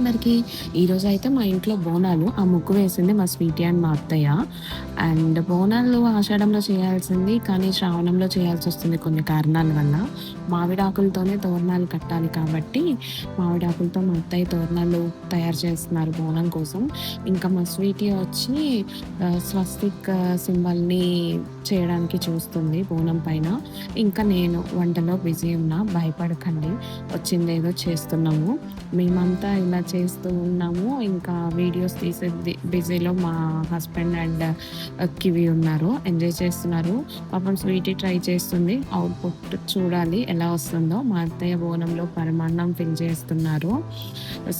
అందరికీ. ఈరోజైతే మా ఇంట్లో బోనాలు. ఆ ముగ్గు వేసింది మా స్వీటీ అండ్ మా అత్తయ్య. అండ్ బోనాలు ఆషాఢంలో చేయాల్సింది, కానీ శ్రావణంలో చేయాల్సొస్తుంది కొన్ని కారణాల వల్ల. మామిడాకులతోనే తోరణాలు కట్టాలి కాబట్టి, మామిడాకులతో మా అత్తయ్య తోరణాలు తయారు చేస్తున్నారు బోనం కోసం. ఇంకా మా స్వీటీ వచ్చి స్వస్తిక్ సింబల్‌ని చేయడానికి చూస్తుంది బోనం పైన. ఇంకా నేను వంటలో బిజీ ఉన్నా. భయపడకండి. వచ్చిందేదో చేస్తున్నాము. మేమంతా ఇలా చేస్తూ ఉన్నాము. ఇంకా వీడియోస్ తీసే బిజీలో మా హస్బెండ్ అండ్ కివి ఉన్నారు. ఎంజాయ్ చేస్తున్నారు. పాపం స్వీటీ ట్రై చేస్తుంది. అవుట్‌పుట్ చూడాలి ఎలా వస్తుందో. మా అత్తయ్య బోనంలో పరమాన్నం ఫిల్ చేస్తున్నారు.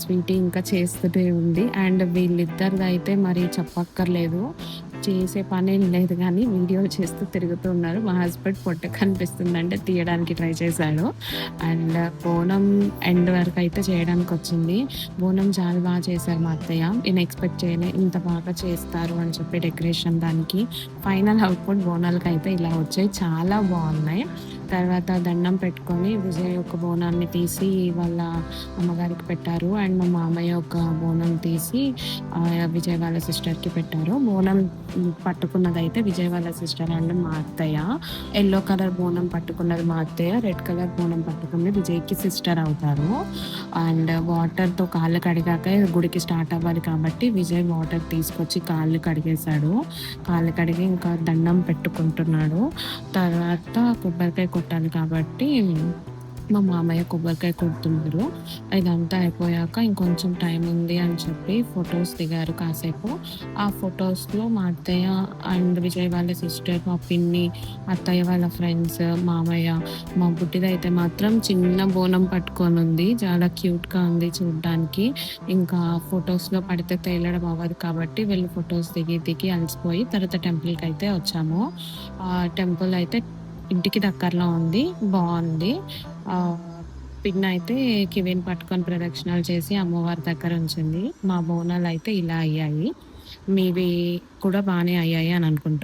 స్వీటీ ఇంకా చేస్తూనే ఉంది. అండ్ వీళ్ళిద్దరిదైతే మరి చెప్పక్కర్లేదు. చేసే పనేం లేదు గానీ వీడియోలు చేస్తూ తిరుగుతూ ఉన్నారు. మా హస్బెండ్ పొట్ట కనిపిస్తుందంటే తీయడానికి ట్రై చేశాడు. అండ్ బోనం ఎండ్ వరకైతే చేయడానికొచ్చింది. బోనం చాలా బాగా చేశారు మా అత్తయ్య. నేను ఎక్స్‌పెక్ట్ చేయలే ఇంత బాగా చేస్తారు అని చెప్పి డెకరేషన్ దానికి. ఫైనల్ అవుట్‌పుట్ బోనాలకైతే ఇలా వచ్చాయి. చాలా బావున్నాయి. తర్వాత దండం పెట్టుకొని విజయ్ ఒక బోనాన్ని తీసి వాళ్ళ అమ్మగారికి పెట్టారు. అండ్ మా మామయ్య ఒక బోనం తీసి విజయ్ వాళ్ళ సిస్టర్‌కి పెట్టారు. బోనం పట్టుకున్నదైతే విజయ్ వాళ్ళ సిస్టర్ అండ్ మా అత్తయ్య. యెల్లో కలర్ బోనం పట్టుకున్నది మా అత్తయ్య. రెడ్ కలర్ బోనం పట్టుకుంది విజయ్‌కి సిస్టర్ అవుతారు. అండ్ వాటర్‌తో కాళ్ళు కడిగాక గుడికి స్టార్ట్ అవ్వాలి కాబట్టి విజయ్ వాటర్ తీసుకొచ్చి కాళ్ళు కడిగేశాడు. కాళ్ళు కడిగి ఇంకా దండం పెట్టుకుంటున్నాడు. తర్వాత కొబ్బరికాయ కొట్టాలి కాబట్టి మా మామయ్య కొబ్బరికాయ కొడుతున్నారు. ఇదంతా అయిపోయాక ఇంకొంచెం టైం ఉంది అని చెప్పి ఫొటోస్ దిగారు కాసేపు. ఆ ఫొటోస్‌లో మా అత్తయ్య అండ్ విజయ్ వాళ్ళ సిస్టర్, మా పిన్ని, అత్తయ్య వాళ్ళ ఫ్రెండ్స్, మామయ్య. మా బుడ్డిదైతే మాత్రం చిన్న బోనం పట్టుకొనుంది. చాలా క్యూట్‌గా ఉంది చూడ్డానికి. ఇంకా ఫొటోస్‌లో పడితే తేలడం అవ్వదు కాబట్టి వీళ్ళు ఫొటోస్ దిగి అలసిపోయి తర్వాత టెంపుల్‌కైతే వచ్చాము. టెంపుల్ అయితే ఇంటికి దగ్గరలో ఉంది. బావుంది. ఆహ్, పిన్నయితే కివిని పట్టుకొని ప్రదక్షిణాలు చేసి అమ్మవారి దగ్గర ఉంచింది. మా బోనాలయితే ఇలా అయ్యాయి. మీవి కూడా బానే అయ్యాయి అని అనుకుంటున్నా.